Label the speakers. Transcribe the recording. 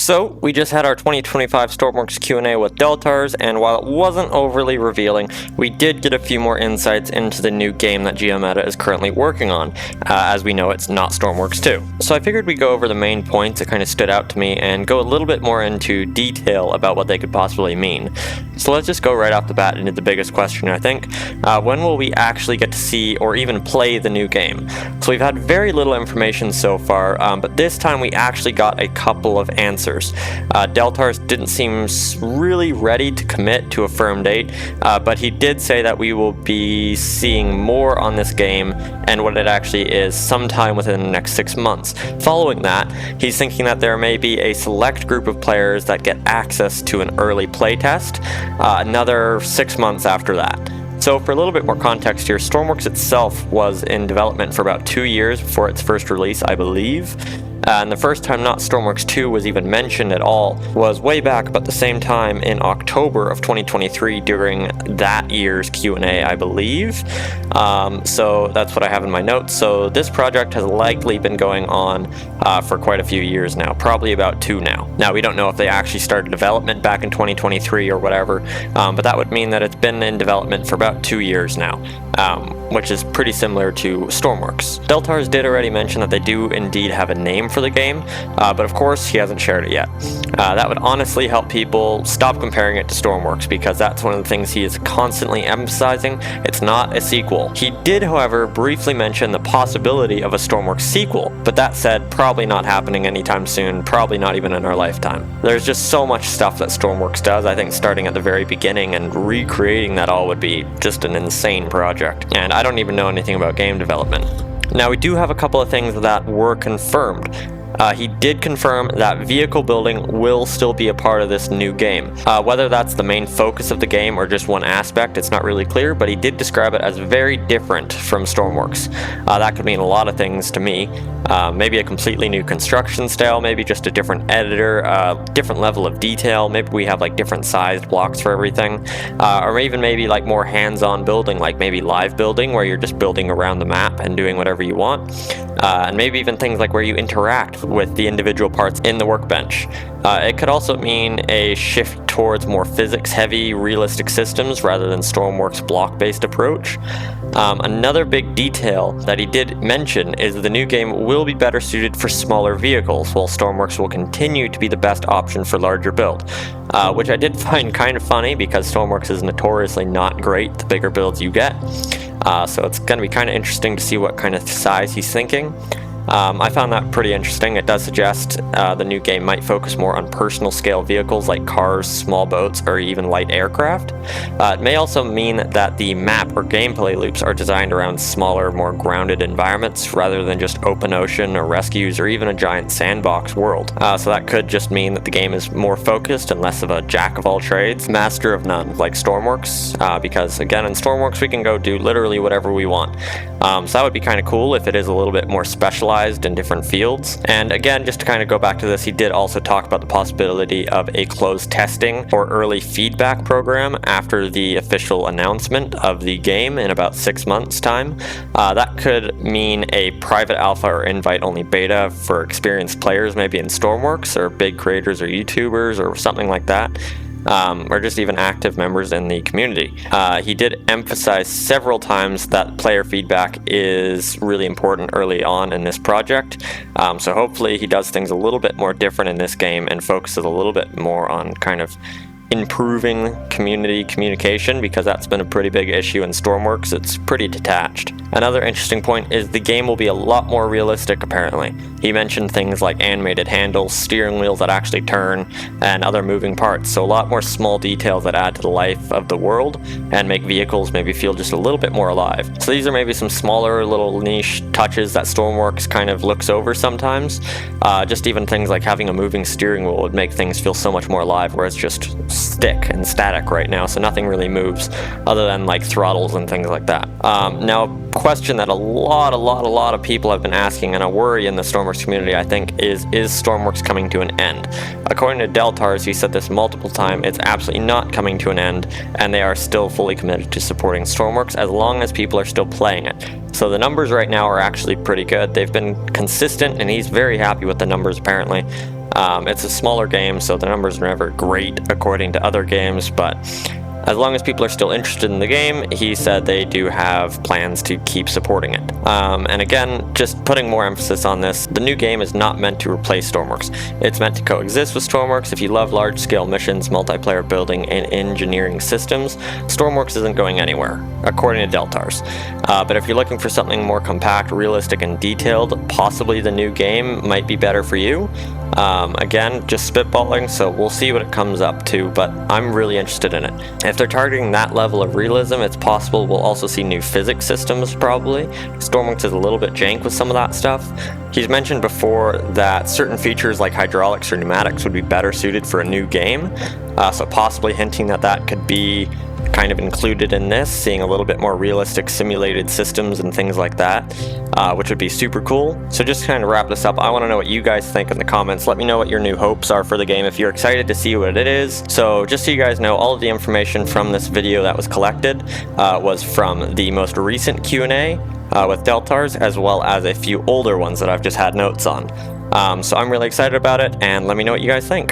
Speaker 1: So, we just had our 2025 Stormworks Q&A with Deltars, and while it wasn't overly revealing, we did get a few more insights into the new game that Geometa is currently working on. As we know, it's not Stormworks 2. So I figured we'd go over the main points that kind of stood out to me and go a little bit more into detail about what they could possibly mean. So let's just go right off the bat into the biggest question, I think. When will we actually get to see or even play the new game? So we've had very little information so far, but this time we actually got a couple of answers. Deltars didn't seem really ready to commit to a firm date, but he did say that we will be seeing more on this game and what it actually is sometime within the next 6 months. Following that, he's thinking that there may be a select group of players that get access to an early playtest, another 6 months after that. So for a little bit more context here, Stormworks itself was in development for about 2 years before its first release, I believe. And the first time not Stormworks 2 was even mentioned at all was way back about the same time in October of 2023 during that year's Q&A, I believe. So that's what I have in my notes. So this project has likely been going on for quite a few years now, probably about 2 now. Now, we don't know if they actually started development back in 2023 or whatever, but that would mean that it's been in development for about 2 years now, which is pretty similar to Stormworks. Deltars did already mention that they do indeed have a name for the game, but of course he hasn't shared it yet. That would honestly help people stop comparing it to Stormworks, because that's one of the things he is constantly emphasizing. It's not a sequel. He did, however, briefly mention the possibility of a Stormworks sequel, but that said, probably not happening anytime soon, probably not even in our lifetime. There's just so much stuff that Stormworks does. I think starting at the very beginning and recreating that all would be just an insane project, and I don't even know anything about game development. Now, we do have a couple of things that were confirmed. He did confirm that vehicle building will still be a part of this new game. Whether that's the main focus of the game or just one aspect, it's not really clear, but he did describe it as very different from Stormworks. That could mean a lot of things to me. Maybe a completely new construction style, maybe just a different editor, different level of detail, maybe we have like different sized blocks for everything, or even maybe like more hands-on building, like maybe live building where you're just building around the map and doing whatever you want, and maybe even things like where you interact with the individual parts in the workbench. It could also mean a shift towards more physics-heavy, realistic systems rather than Stormworks' block-based approach. Another big detail that he did mention is the new game will be better suited for smaller vehicles, while Stormworks will continue to be the best option for larger build, which I did find kind of funny because Stormworks is notoriously not great the bigger builds you get. So it's going to be kind of interesting to see what kind of size he's thinking. I found that pretty interesting. It does suggest the new game might focus more on personal scale vehicles like cars, small boats, or even light aircraft. It may also mean that the map or gameplay loops are designed around smaller, more grounded environments rather than just open ocean or rescues or even a giant sandbox world. So that could just mean that the game is more focused and less of a jack of all trades, master of none, like Stormworks, because again, in Stormworks we can go do literally whatever we want. So that would be kind of cool if it is a little bit more specialized in different fields. And again, just to kind of go back to this, he did also talk about the possibility of a closed testing or early feedback program after the official announcement of the game in about 6 months' time. That could mean a private alpha or invite-only beta for experienced players, maybe in Stormworks, or big creators or YouTubers or something like that. Or just even active members in the community. He did emphasize several times that player feedback is really important early on in this project, so hopefully he does things a little bit more different in this game and focuses a little bit more on kind of improving community communication, because that's been a pretty big issue in Stormworks. It's pretty detached. Another interesting point is the game will be a lot more realistic, apparently. He mentioned things like animated handles, steering wheels that actually turn, and other moving parts, so a lot more small details that add to the life of the world and make vehicles maybe feel just a little bit more alive. So these are maybe some smaller little niche touches that Stormworks kind of looks over sometimes. Just even things like having a moving steering wheel would make things feel so much more alive, whereas just stick and static right now, so nothing really moves other than like throttles and things like that. Now, a question that a lot of people have been asking, and a worry in the Stormworks community, I think, is Stormworks coming to an end? According to Deltars, he said this multiple times, it's absolutely not coming to an end, and they are still fully committed to supporting Stormworks as long as people are still playing it. So the numbers right now are actually pretty good. They've been consistent, and he's very happy with the numbers apparently. It's a smaller game, so the numbers are never great according to other games, but as long as people are still interested in the game, he said they do have plans to keep supporting it. And again, just putting more emphasis on this, the new game is not meant to replace Stormworks. It's meant to coexist with Stormworks. If you love large-scale missions, multiplayer building, and engineering systems, Stormworks isn't going anywhere, according to Deltars. But if you're looking for something more compact, realistic, and detailed, possibly the new game might be better for you. Again, just spitballing, so we'll see what it comes up to, but I'm really interested in it. If they're targeting that level of realism, it's possible we'll also see new physics systems, probably. Stormworks is a little bit jank with some of that stuff. He's mentioned before that certain features like hydraulics or pneumatics would be better suited for a new game, so possibly hinting that that could be kind of included in this, seeing a little bit more realistic simulated systems and things like that, which would be super cool. So just to kind of wrap this up, I want to know what you guys think in the comments. Let me know what your new hopes are for the game if you're excited to see what it is. So just so you guys know, all of the information from this video that was collected was from the most recent Q&A with Deltars, as well as a few older ones that I've just had notes on. So I'm really excited about it, and let me know what you guys think.